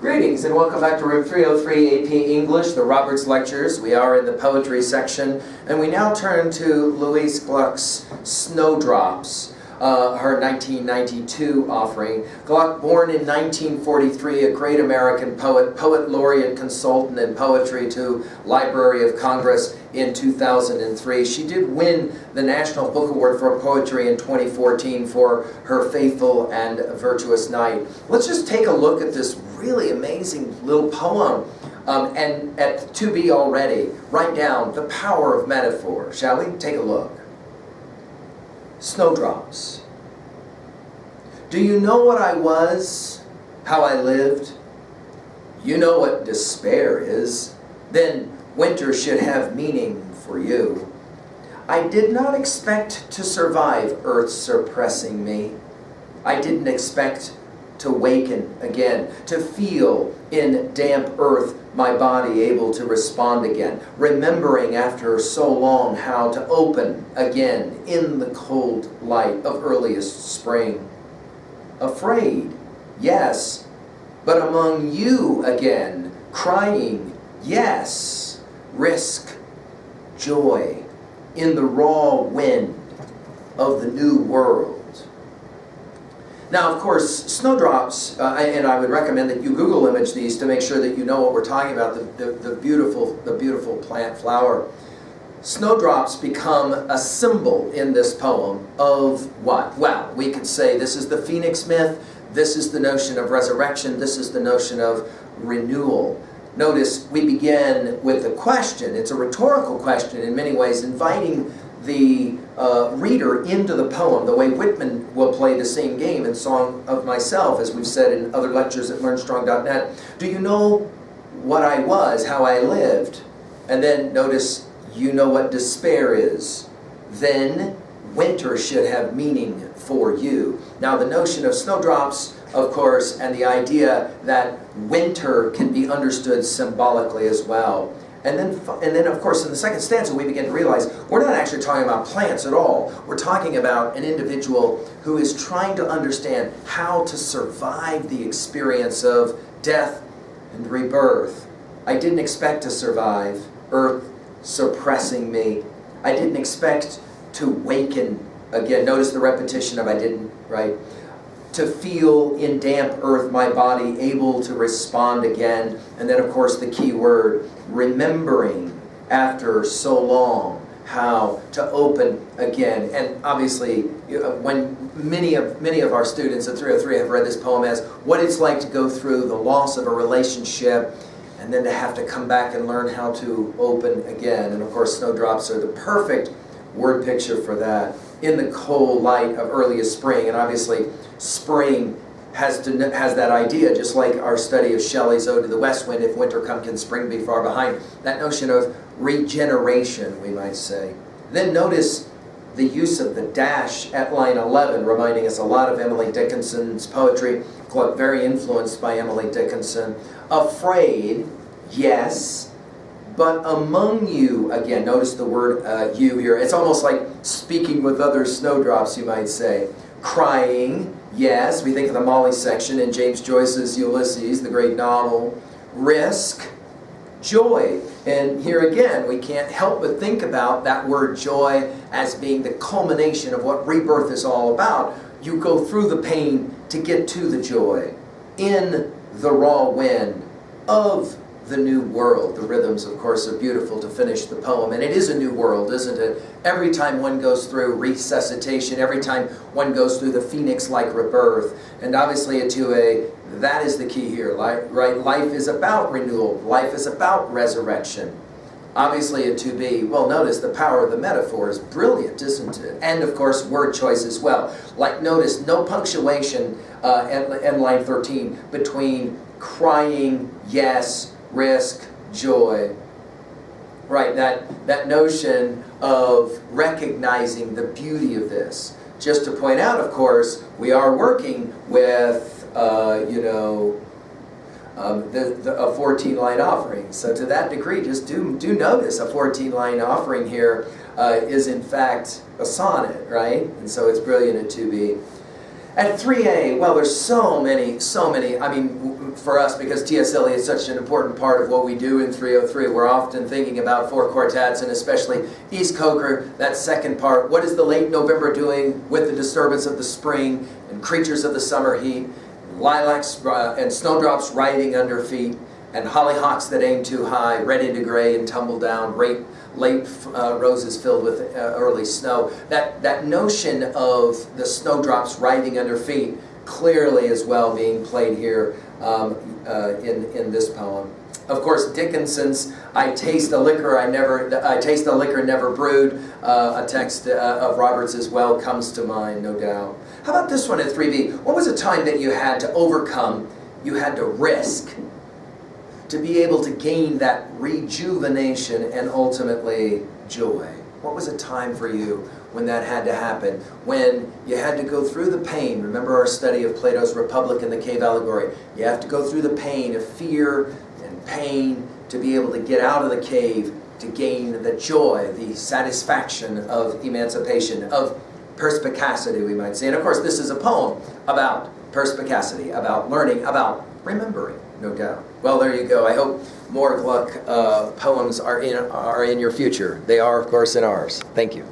Greetings and welcome back to Room 303 AP English, the Roberts Lectures. We are in the poetry section, and we now turn to Louse Gluck's Snowdrops, her 1992 offering. Gluck, born in 1943, a great American poet, poet laureate, consultant in poetry to Library of Congress in 2003. She did win the National Book Award for Poetry in 2014 for her Faithful and Virtuous Night. Let's just take a look at this really amazing little poem. And at to be already, write down the power of metaphor. Shall we? Take a look. Snowdrops. Do you know what I was? How I lived? You know what despair is. Then winter should have meaning for you. I did not expect to survive Earth suppressing me. I didn't expect to waken again, to feel in damp earth my body able to respond again, remembering after so long how to open again in the cold light of earliest spring. Afraid, yes, but among you again, crying, yes, risk, joy, in the raw wind of the new world. Now, of course, snowdrops, and I would recommend that you Google image these to make sure that you know what we're talking about, the beautiful plant flower. Snowdrops become a symbol in this poem of what? Well, we could say this is the phoenix myth, this is the notion of resurrection, this is the notion of renewal. Notice we begin with a question. It's a rhetorical question in many ways, inviting the reader into the poem, the way Whitman will play the same game in Song of Myself, as we've said in other lectures at learnstrong.net. Do you know what I was, how I lived? And then notice, you know what despair is. Then winter should have meaning for you. Now the notion of snowdrops, of course, and the idea that winter can be understood symbolically as well. And then, of course, in the second stanza, we begin to realize we're not actually talking about plants at all. We're talking about an individual who is trying to understand how to survive the experience of death and rebirth. I didn't expect to survive Earth suppressing me. I didn't expect to waken again. Notice the repetition of I didn't, right? To feel in damp earth my body able to respond again. And then, of course, the key word, remembering after so long how to open again. And obviously, when many of our students at 303 have read this poem as what it's like to go through the loss of a relationship and then to have to come back and learn how to open again. And of course, snowdrops are the perfect word picture for that, in the cold light of earliest spring. And obviously, spring has that idea, just like our study of Shelley's Ode to the West Wind, if winter come, can spring be far behind? That notion of regeneration, we might say. Then notice the use of the dash at line 11, reminding us a lot of Emily Dickinson's poetry, quite very influenced by Emily Dickinson. Afraid, yes, but among you, again, notice the word you here. It's almost like speaking with other snowdrops, you might say. Crying, yes, we think of the Molly section in James Joyce's Ulysses, the great novel. Risk, joy. And here again, we can't help but think about that word joy as being the culmination of what rebirth is all about. You go through the pain to get to the joy. In the raw wind of the new world. The rhythms, of course, are beautiful to finish the poem. And it is a new world, isn't it? Every time one goes through resuscitation, every time one goes through the phoenix-like rebirth. And obviously, that is the key here, right? Life is about renewal. Life is about resurrection. Obviously, a to be. Well, notice the power of the metaphor is brilliant, isn't it? And, of course, word choice as well. Like, notice, no punctuation at line 13 between crying, yes, risk, joy. Right, that notion of recognizing the beauty of this. Just to point out, of course, we are working with, a 14-line offering. So to that degree, just do notice a 14-line offering here is in fact a sonnet, right? And so it's brilliant at 2B. At 3A, well, there's so many, I mean, for us, because T.S. Eliot is such an important part of what we do in 303. We're often thinking about four quartets, and especially East Coker, that second part. What is the late November doing with the disturbance of the spring and creatures of the summer heat, lilacs and snowdrops riding under feet, and hollyhocks that aim too high, red into gray and tumble down, late roses filled with early snow. That notion of the snowdrops riding under feet clearly as well being played here in this poem. Of course, Dickinson's "I taste a liquor never brewed," a text of Roberts as well, comes to mind, no doubt. How about this one at 3B? What was a time that you had to overcome, you had to risk, to be able to gain that rejuvenation and ultimately joy? What was a time for you when that had to happen? When you had to go through the pain. Remember our study of Plato's Republic and the Cave Allegory. You have to go through the pain of fear and pain to be able to get out of the cave, to gain the joy, the satisfaction of emancipation, of perspicacity, we might say. And of course, this is a poem about perspicacity, about learning, about remembering, no doubt. Well, there you go. I hope more Gluck poems are in your future. They are, of course, in ours. Thank you.